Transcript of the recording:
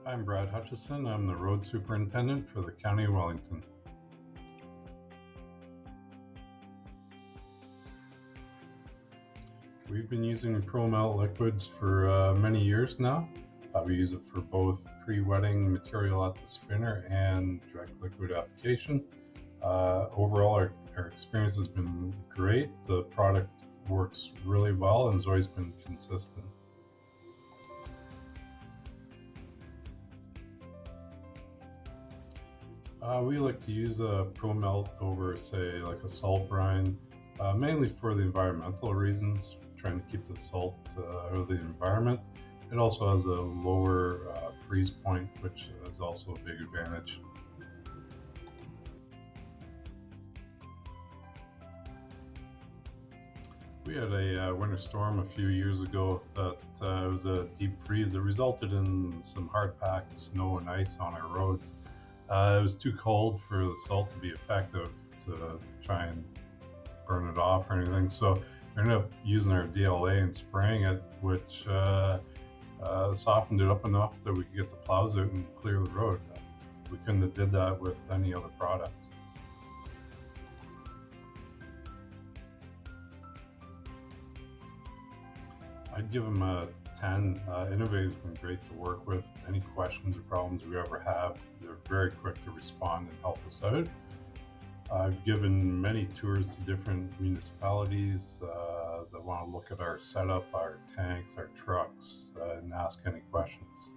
I'm Brad Hutchinson. I'm the road superintendent for the County of Wellington. We've been using ProMelt liquids for many years now. We use it for both pre-wetting material at the spinner and direct liquid application. Overall, our experience has been great. The product works really well and has always been consistent. We like to use a ProMelt over, say, like a salt brine, mainly for the environmental reasons, trying to keep the salt out of the environment. It also has a lower freeze point, which is also a big advantage. We had a winter storm a few years ago that was a deep freeze that resulted in some hard-packed snow and ice on our roads. It was too cold for the salt to be effective to try and burn it off or anything. So we ended up using our DLA and spraying it, which softened it up enough that we could get the plows out and clear the road. We couldn't have did that with any other product. I'd give them a 10. Innovative has been great to work with. Any questions or problems we ever have, they're very quick to respond and help us out. I've given many tours to different municipalities that want to look at our setup, our tanks, our trucks, and ask any questions.